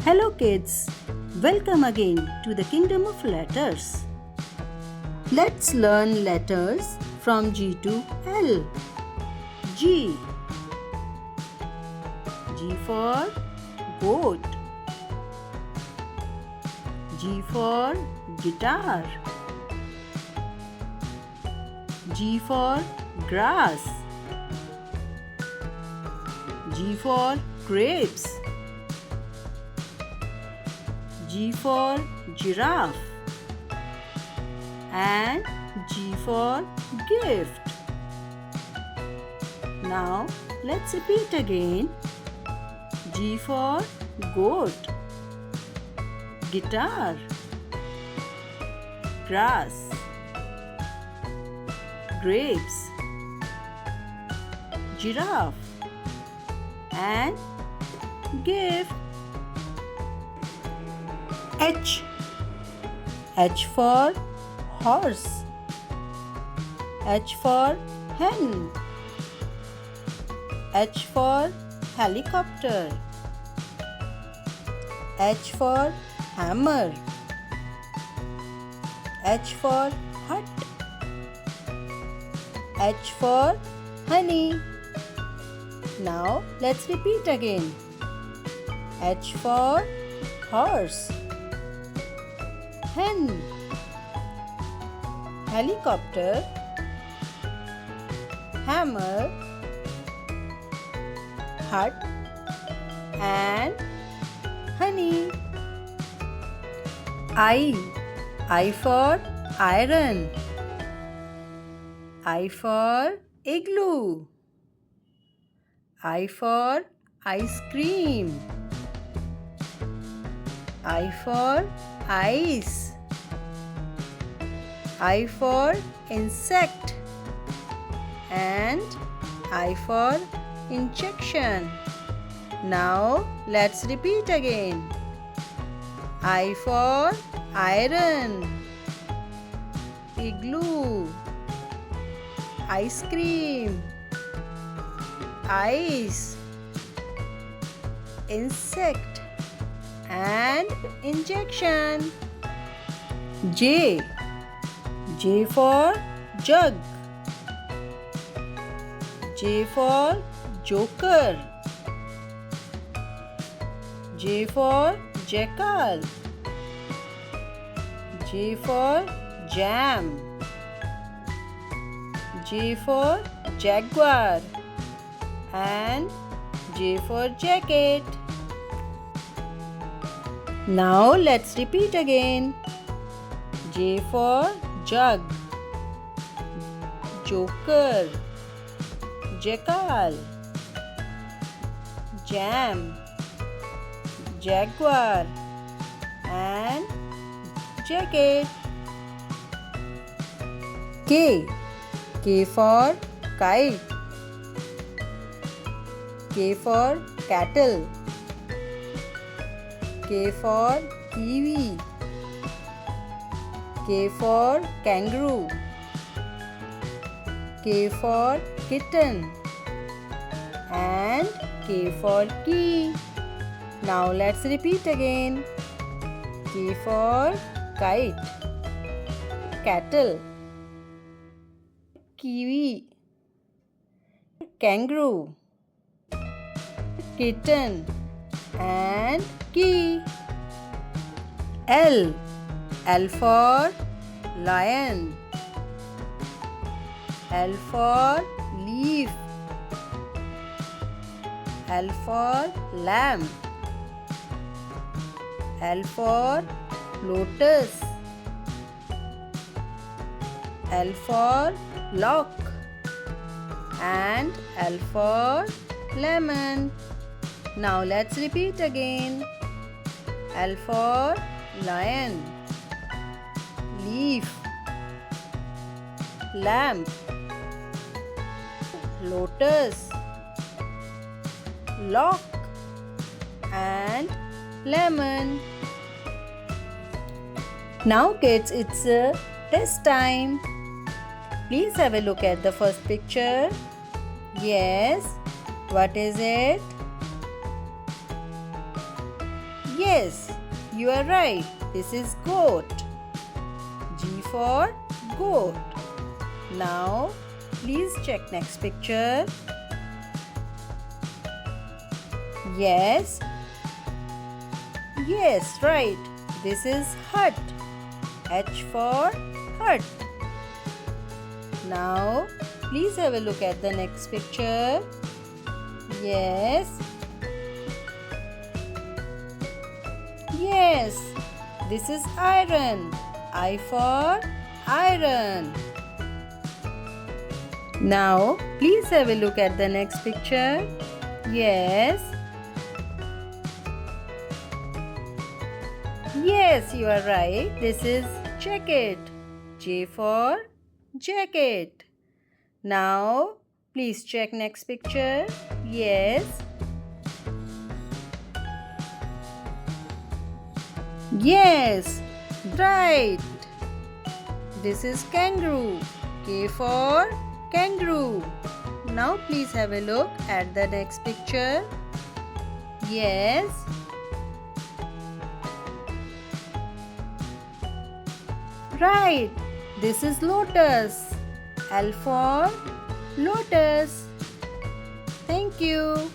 Hello kids, welcome again to the kingdom of letters. Let's learn letters from G to L. G. G for goat. G for guitar. G for grass. G for grapes. G for giraffe and G for gift. Now let's repeat again. G for goat, guitar, grass, grapes, giraffe and gift. H. H for horse. H for hen. H for helicopter. H for hammer. H for hut. H for honey. Now let's repeat again. H for horse, hen, helicopter, hammer, hut and honey. I for iron. I for igloo. I for ice cream. I for ice. I for insect and I for injection. Now let's repeat again. I for iron, igloo, ice cream, ice, insect and injection. J. J for jug. J for joker. J for jackal. J for jam. J for jaguar and J for jacket. Now let's repeat again. J for jug, joker, jackal, jam, jaguar and jacket. K. K for kite. K for cattle. K for kiwi. K for kangaroo. K for kitten and K for key. Now let's repeat again. K for kite, cattle, kiwi, kangaroo, kitten and key. L. L for lion. L for leaf. L for lamb. L for lotus. L for lock and L for lemon. Now let's repeat again. L for lion, leaf, lamp, lotus, lock and lemon. Now kids, it's test time. Please have a look at the first picture. Yes, what is it? Yes, you are right. This is goat. G for goat. Now, please check next picture. Yes. Yes, right. This is hut. H for hut. Now, please have a look at the next picture. Yes. Yes. This is iron. I for iron. Now, please have a look at the next picture. Yes. Yes, you are right. This is jacket. J for jacket. Now, please check next picture. Yes. Yes, right. This is kangaroo. K for kangaroo. Now, please have a look at the next picture. Yes. Right. This is lotus. L for lotus. Thank you.